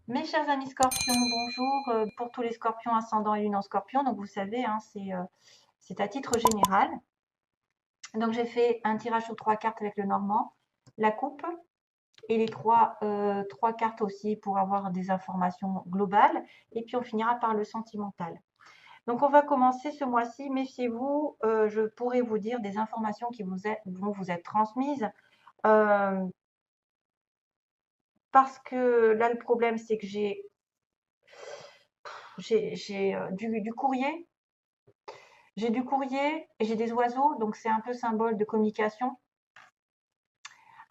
Mes chers amis scorpions, bonjour. Pour tous les scorpions ascendant et lune en scorpion, donc vous savez, hein, c'est à titre général. Donc j'ai fait un tirage sur 3 cartes avec le normand, la coupe et les trois cartes aussi pour avoir des informations globales. Et puis on finira par le sentimental. Donc on va commencer ce mois-ci. Méfiez-vous, je pourrais vous dire des informations qui vont vous être transmises. euh, Parce que là, le problème, c'est que j'ai du courrier. J'ai du courrier et j'ai des oiseaux, donc c'est un peu symbole de communication.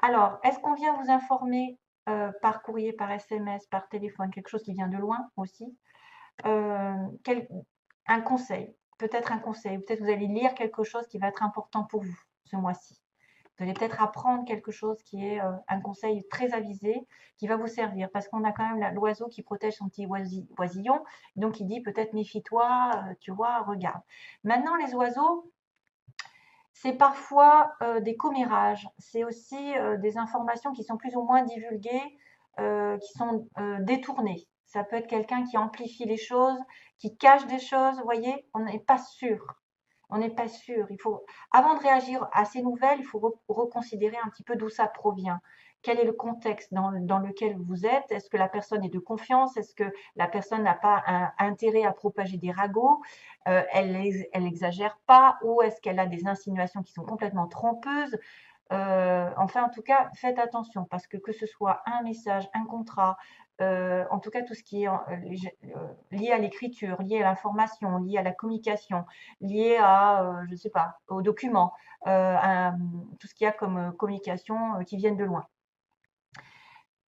Alors, est-ce qu'on vient vous informer par courrier, par SMS, par téléphone, quelque chose qui vient de loin aussi? Euh, quel- un conseil, peut-être un conseil, peut-être vous allez lire quelque chose qui va être important pour vous ce mois-ci. Vous allez peut-être apprendre quelque chose qui est un conseil très avisé, qui va vous servir, parce qu'on a quand même l'oiseau qui protège son petit oisillon, donc il dit peut-être méfie-toi, tu vois, regarde. Maintenant, les oiseaux, c'est parfois des commérages, c'est aussi des informations qui sont plus ou moins divulguées, qui sont détournées. Ça peut être quelqu'un qui amplifie les choses, qui cache des choses, vous voyez, on n'est pas sûr. On n'est pas sûr. Il faut, avant de réagir à ces nouvelles, il faut reconsidérer un petit peu d'où ça provient. Quel est le contexte dans lequel vous êtes? Est-ce que la personne est de confiance? Est-ce que la personne n'a pas un intérêt à propager des ragots? Elle exagère pas? Ou est-ce qu'elle a des insinuations qui sont complètement trompeuses? Enfin, en tout cas, faites attention parce que ce soit un message, un contrat, en tout cas tout ce qui est lié à l'écriture, lié à l'information, lié à la communication, lié à, je ne sais pas, aux documents, tout ce qu'il y a comme communication qui viennent de loin.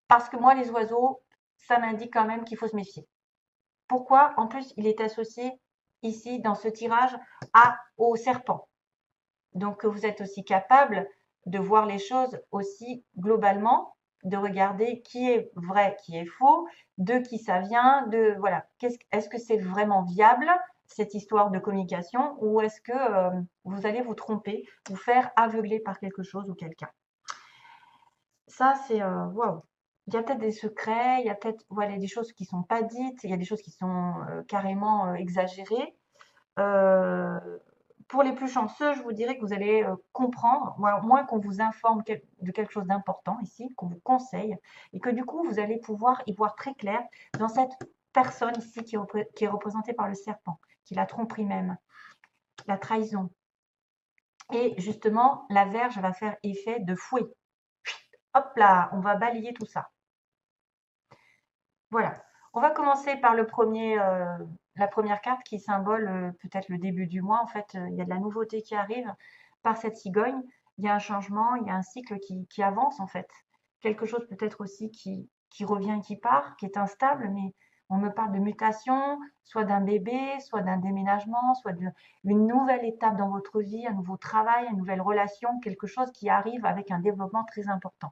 Parce que moi, les oiseaux, ça m'indique quand même qu'il faut se méfier. Pourquoi? En plus, il est associé ici dans ce tirage au serpent. Donc, vous êtes aussi capable de voir les choses aussi globalement, de regarder qui est vrai, qui est faux, de qui ça vient, de voilà. Est-ce que c'est vraiment viable cette histoire de communication ou est-ce que vous allez vous tromper, vous faire aveugler par quelque chose ou quelqu'un? Ça, c'est waouh. Il y a peut-être des secrets, il y a peut-être voilà, des choses qui sont pas dites, il y a des choses qui sont carrément exagérées. Euh, pour les plus chanceux, je vous dirais que vous allez comprendre, moins qu'on vous informe de quelque chose d'important ici, qu'on vous conseille, et que du coup, vous allez pouvoir y voir très clair dans cette personne ici qui est représentée par le serpent, qui est la tromperie même, la trahison. Et justement, la verge va faire effet de fouet. Hop là, on va balayer tout ça. Voilà. On va commencer par la première carte qui symbole peut-être le début du mois. En fait, il y a de la nouveauté qui arrive par cette cigogne. Il y a un changement, il y a un cycle qui avance en fait. Quelque chose peut-être aussi qui revient, qui part, qui est instable, mais on me parle de mutation, soit d'un bébé, soit d'un déménagement, soit d'une nouvelle étape dans votre vie, un nouveau travail, une nouvelle relation, quelque chose qui arrive avec un développement très important.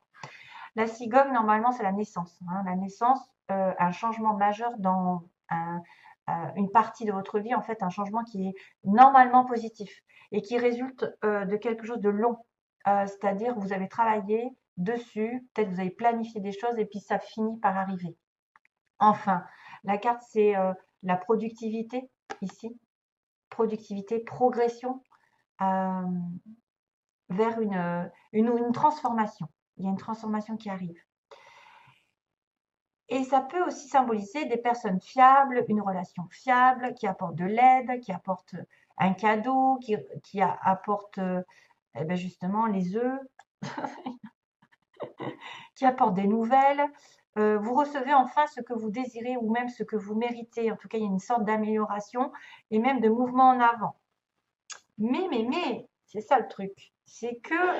La cigogne, normalement, c'est la naissance. Hein. La naissance, un changement majeur dans une partie de votre vie, en fait, un changement qui est normalement positif et qui résulte de quelque chose de long. C'est-à-dire, vous avez travaillé dessus, peut-être vous avez planifié des choses et puis ça finit par arriver. Enfin, la carte, c'est la productivité ici. Productivité, progression euh, vers une transformation. Il y a une transformation qui arrive. Et ça peut aussi symboliser des personnes fiables, une relation fiable, qui apporte de l'aide, qui apporte un cadeau, qui apporte eh ben justement les œufs, qui apporte des nouvelles. Vous recevez enfin ce que vous désirez ou même ce que vous méritez. En tout cas, il y a une sorte d'amélioration et même de mouvement en avant. Mais, c'est ça le truc. C'est que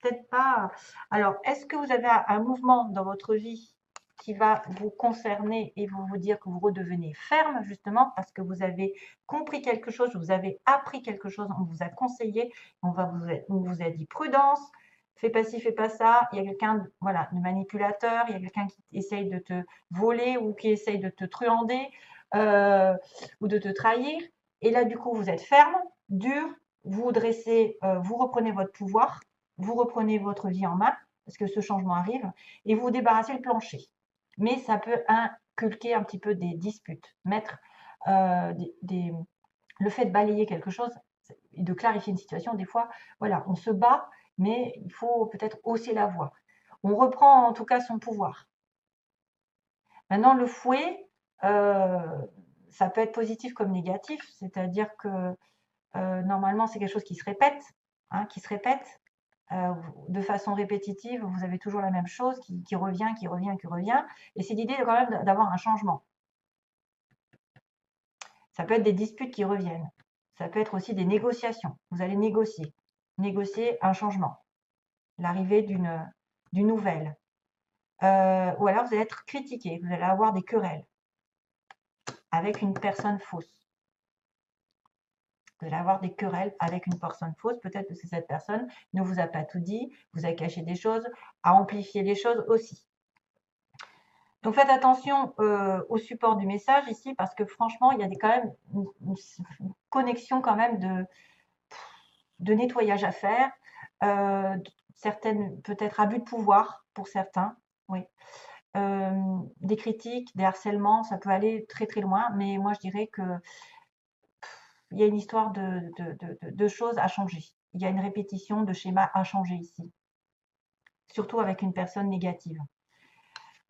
peut-être pas. Alors, est-ce que vous avez un mouvement dans votre vie qui va vous concerner et vous dire que vous redevenez ferme, justement, parce que vous avez compris quelque chose, vous avez appris quelque chose, on vous a conseillé, on vous a dit prudence, fais pas ci, fais pas ça. Il y a quelqu'un, voilà, de manipulateur, il y a quelqu'un qui essaye de te voler ou qui essaye de te truander euh, ou de te trahir. Et là, du coup, vous êtes ferme, dur, vous dressez, vous reprenez votre pouvoir, vous reprenez votre vie en main, parce que ce changement arrive, et vous vous débarrassez le plancher. Mais ça peut inculquer un petit peu des disputes, mettre le fait de balayer quelque chose et de clarifier une situation, des fois, voilà, on se bat, mais il faut peut-être hausser la voix. On reprend en tout cas son pouvoir. Maintenant, le fouet, ça peut être positif comme négatif, c'est-à-dire que normalement, c'est quelque chose qui se répète, hein, de façon répétitive. Vous avez toujours la même chose qui revient, qui revient, qui revient. Et c'est l'idée quand même d'avoir un changement. Ça peut être des disputes qui reviennent. Ça peut être aussi des négociations. Vous allez négocier un changement, l'arrivée d'une nouvelle. Ou alors vous allez être critiqué, vous allez avoir des querelles avec une personne fausse. Vous allez avoir des querelles avec une personne fausse, peut-être parce que cette personne ne vous a pas tout dit, vous a caché des choses, a amplifié les choses aussi. Donc faites attention au support du message ici, parce que franchement, il y a quand même une connexion quand même de nettoyage à faire, certaines peut-être abus de pouvoir pour certains, oui. Des critiques, des harcèlements, ça peut aller très très loin, mais moi je dirais que il y a une histoire de choses à changer. Il y a une répétition de schémas à changer ici, surtout avec une personne négative.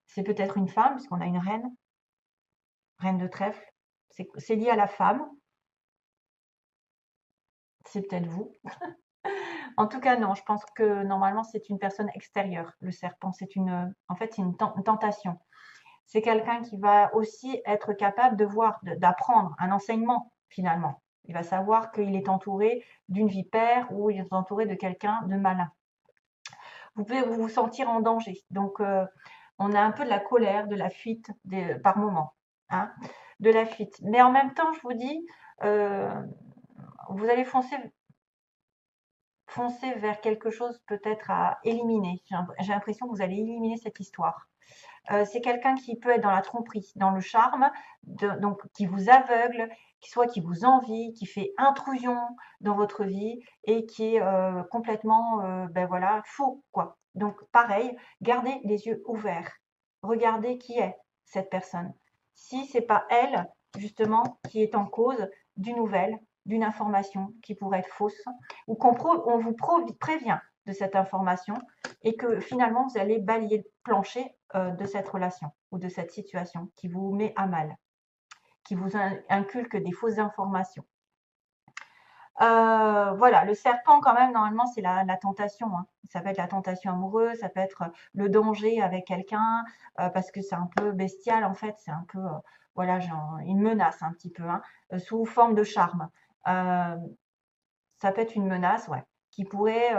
C'est peut-être une femme, puisqu'on a une reine de trèfle. C'est lié à la femme. C'est peut-être vous. En tout cas, non, je pense que normalement, c'est une personne extérieure. Le serpent, en fait, c'est une tentation. C'est quelqu'un qui va aussi être capable de voir, d'apprendre un enseignement, finalement. Il va savoir qu'il est entouré d'une vipère ou il est entouré de quelqu'un de malin. Vous pouvez vous sentir en danger. Donc, on a un peu de la colère, de la fuite par moment. Hein, de la fuite. Mais en même temps, je vous dis, vous allez foncer vers quelque chose peut-être à éliminer. J'ai l'impression que vous allez éliminer cette histoire. C'est quelqu'un qui peut être dans la tromperie, dans le charme, donc qui vous aveugle, qui vous envie, qui fait intrusion dans votre vie et qui est complètement ben voilà, faux, quoi. Donc pareil, gardez les yeux ouverts. Regardez qui est cette personne. Si c'est pas elle, justement, qui est en cause d'une nouvelle, d'une information qui pourrait être fausse, ou on vous prévient de cette information et que finalement vous allez balayer le plancher de cette relation ou de cette situation qui vous met à mal, qui vous inculque des fausses informations. Voilà, le serpent quand même, normalement, c'est la tentation. Hein. Ça peut être la tentation amoureuse, ça peut être le danger avec quelqu'un, parce que c'est un peu bestial en fait, c'est un peu, voilà, genre, une menace un petit peu, hein, sous forme de charme. Ça peut être une menace, ouais, qui pourrait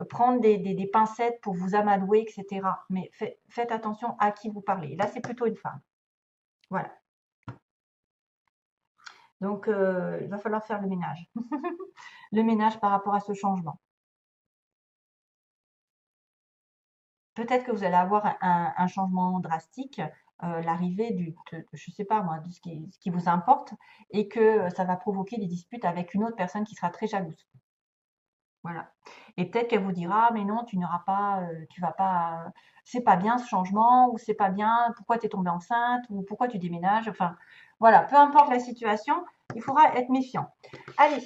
prendre des pincettes pour vous amadouer, etc. Mais faites attention à qui vous parlez. Là, c'est plutôt une femme. Voilà. Donc, il va falloir faire le ménage. Le ménage par rapport à ce changement. Peut-être que vous allez avoir un changement drastique, l'arrivée je ne sais pas moi, de ce qui vous importe, et que ça va provoquer des disputes avec une autre personne qui sera très jalouse. Voilà. Et peut-être qu'elle vous dira, mais non, tu vas pas, c'est pas bien ce changement, ou c'est pas bien, pourquoi tu es tombée enceinte, ou pourquoi tu déménages. Enfin, voilà, peu importe la situation, il faudra être méfiant. Allez,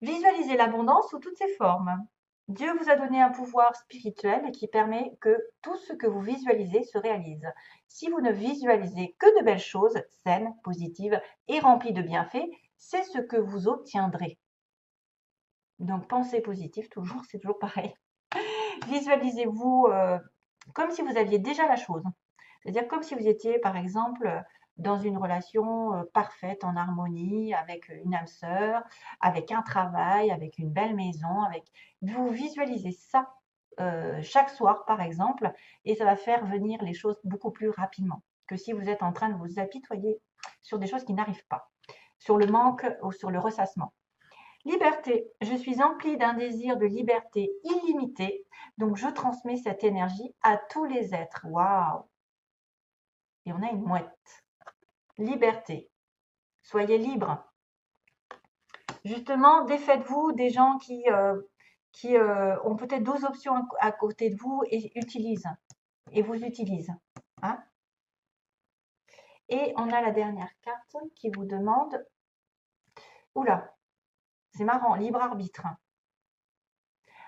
visualisez l'abondance sous toutes ses formes. Dieu vous a donné un pouvoir spirituel qui permet que tout ce que vous visualisez se réalise. Si vous ne visualisez que de belles choses, saines, positives et remplies de bienfaits, c'est ce que vous obtiendrez. Donc, pensée positive, toujours, c'est toujours pareil. Visualisez-vous comme si vous aviez déjà la chose. C'est-à-dire comme si vous étiez, par exemple, dans une relation parfaite, en harmonie, avec une âme sœur, avec un travail, avec une belle maison. Vous visualisez ça chaque soir, par exemple, et ça va faire venir les choses beaucoup plus rapidement que si vous êtes en train de vous apitoyer sur des choses qui n'arrivent pas, sur le manque ou sur le ressassement. Liberté. Je suis emplie d'un désir de liberté illimité, donc je transmets cette énergie à tous les êtres. Waouh! Et on a une mouette. Liberté. Soyez libre. Justement, défaites-vous des gens qui ont peut-être 12 options à côté de vous et utilisent. et vous utilise. Hein. Et on a la dernière carte qui vous demande, oula, c'est marrant, libre arbitre.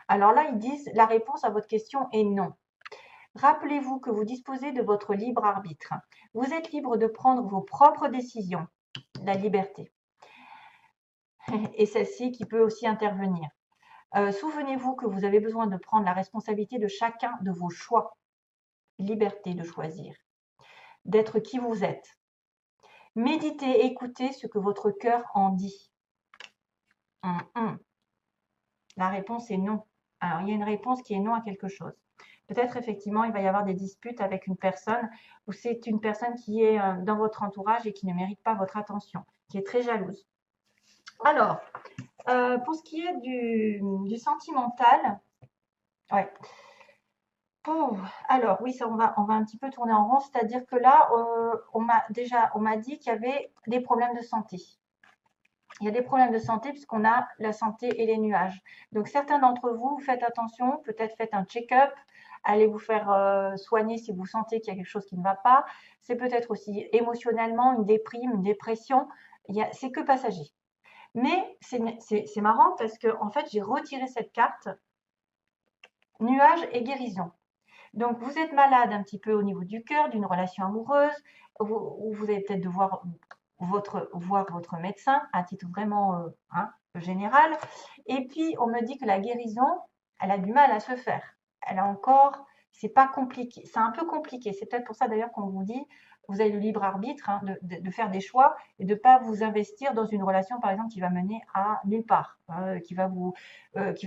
Alors là, ils disent, la réponse à votre question est non. Rappelez-vous que vous disposez de votre libre arbitre. Vous êtes libre de prendre vos propres décisions, la liberté. Et celle-ci qui peut aussi intervenir. Souvenez-vous que vous avez besoin de prendre la responsabilité de chacun de vos choix. Liberté de choisir, d'être qui vous êtes. Méditez, écoutez ce que votre cœur en dit. La réponse est non. Alors, il y a une réponse qui est non à quelque chose. Peut-être effectivement, il va y avoir des disputes avec une personne ou c'est une personne qui est dans votre entourage et qui ne mérite pas votre attention, qui est très jalouse. Alors, pour ce qui est du sentimental, ouais. Alors oui, ça, on va un petit peu tourner en rond, c'est-à-dire que là, on m'a dit qu'il y avait des problèmes de santé. Il y a des problèmes de santé puisqu'on a la santé et les nuages. Donc certains d'entre vous, faites attention, peut-être faites un check-up, allez vous faire soigner si vous sentez qu'il y a quelque chose qui ne va pas. C'est peut-être aussi émotionnellement une déprime, une dépression. C'est que passager. Mais c'est marrant parce que en fait, j'ai retiré cette carte nuages et guérison. Donc vous êtes malade un petit peu au niveau du cœur, d'une relation amoureuse, ou vous allez peut-être devoir voir votre médecin à titre vraiment général. Et puis on me dit que la guérison, elle a du mal à se faire. Elle a encore, c'est pas compliqué, c'est un peu compliqué. C'est peut-être pour ça d'ailleurs qu'on vous dit, vous avez le libre arbitre de faire des choix et de ne pas vous investir dans une relation par exemple qui va mener à nulle part, qui va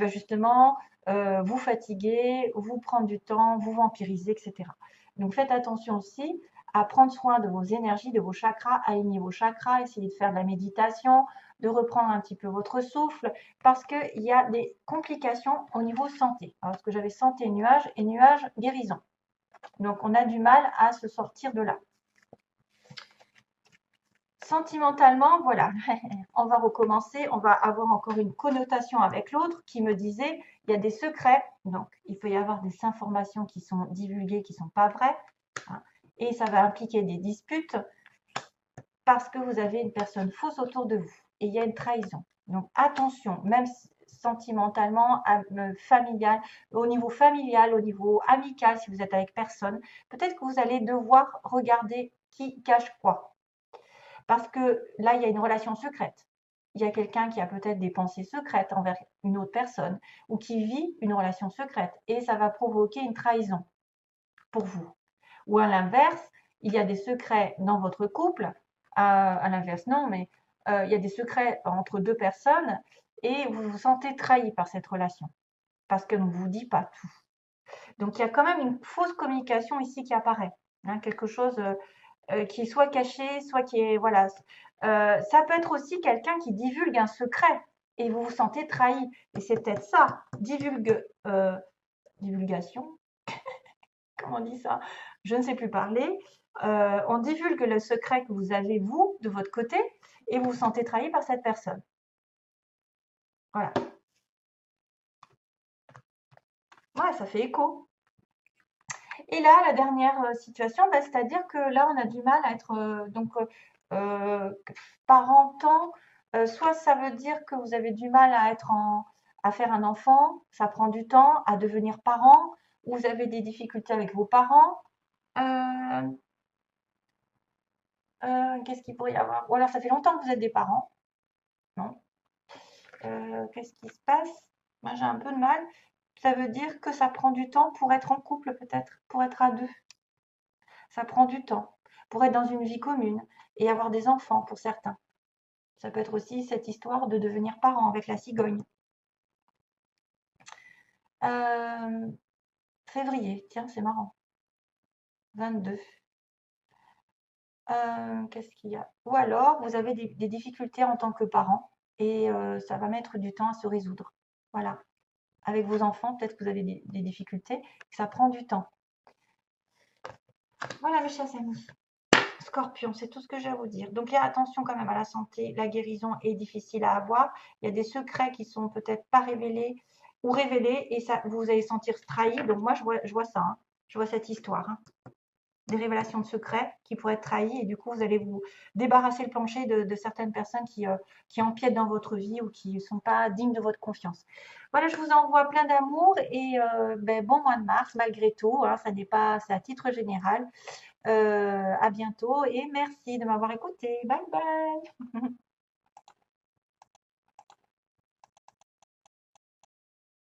justement vous fatiguer, vous prendre du temps, vous vampiriser, etc. Donc faites attention aussi à prendre soin de vos énergies, de vos chakras, aligner vos chakras, essayer de faire de la méditation, de reprendre un petit peu votre souffle, parce qu'il y a des complications au niveau santé. Alors, parce que j'avais santé nuage et nuage guérison. Donc, on a du mal à se sortir de là. Sentimentalement, voilà, on va recommencer, on va avoir encore une connotation avec l'autre qui me disait, il y a des secrets, donc il peut y avoir des informations qui sont divulguées, qui ne sont pas vraies, hein, et ça va impliquer des disputes parce que vous avez une personne fausse autour de vous et il y a une trahison. Donc attention, même sentimentalement, familial, au niveau familial, au niveau amical, si vous êtes avec personne, peut-être que vous allez devoir regarder qui cache quoi. Parce que là, il y a une relation secrète. Il y a quelqu'un qui a peut-être des pensées secrètes envers une autre personne ou qui vit une relation secrète et ça va provoquer une trahison pour vous. Ou à l'inverse, il y a des secrets dans votre couple, à l'inverse non, mais il y a des secrets entre deux personnes et vous vous sentez trahi par cette relation parce qu'elle ne vous dit pas tout. Donc il y a quand même une fausse communication ici qui apparaît, hein, quelque chose qui est soit caché, soit qui est voilà. Ça peut être aussi quelqu'un qui divulgue un secret et vous vous sentez trahi. Et c'est peut-être ça, divulgation. Comment on dit ça? Je ne sais plus parler. On divulgue le secret que vous avez, vous, de votre côté, et vous vous sentez trahi par cette personne. Voilà. Ouais, ça fait écho. Et là, la dernière situation, bah, c'est-à-dire que là, on a du mal à être parentant. Soit ça veut dire que vous avez du mal à faire un enfant, ça prend du temps, à devenir parent, ou vous avez des difficultés avec vos parents. Qu'est-ce qu'il pourrait y avoir? Ou alors ça fait longtemps que vous êtes des parents. Non. Qu'est-ce qui se passe? Moi, j'ai un peu de mal. Ça veut dire que ça prend du temps pour être en couple, peut-être, pour être à deux. Ça prend du temps pour être dans une vie commune et avoir des enfants pour certains. Ça peut être aussi cette histoire de devenir parent avec la cigogne. Février, tiens, c'est marrant. 22. Qu'est-ce qu'il y a? Ou alors, vous avez des difficultés en tant que parent et ça va mettre du temps à se résoudre. Voilà. Avec vos enfants, peut-être que vous avez des difficultés, ça prend du temps. Voilà mes chers amis. Scorpion, c'est tout ce que j'ai à vous dire. Donc, il y a attention quand même à la santé. La guérison est difficile à avoir. Il y a des secrets qui sont peut-être pas révélés ou révélés et ça, vous allez sentir trahi. Donc, moi, je vois ça. Hein. Je vois cette histoire, hein. Des révélations de secrets qui pourraient être trahis et du coup, vous allez vous débarrasser le plancher de certaines personnes qui empiètent dans votre vie ou qui ne sont pas dignes de votre confiance. Voilà, je vous envoie plein d'amour et ben, bon mois de mars malgré tout, hein, ça n'est pas, c'est à titre général. À bientôt et merci de m'avoir écouté. Bye bye.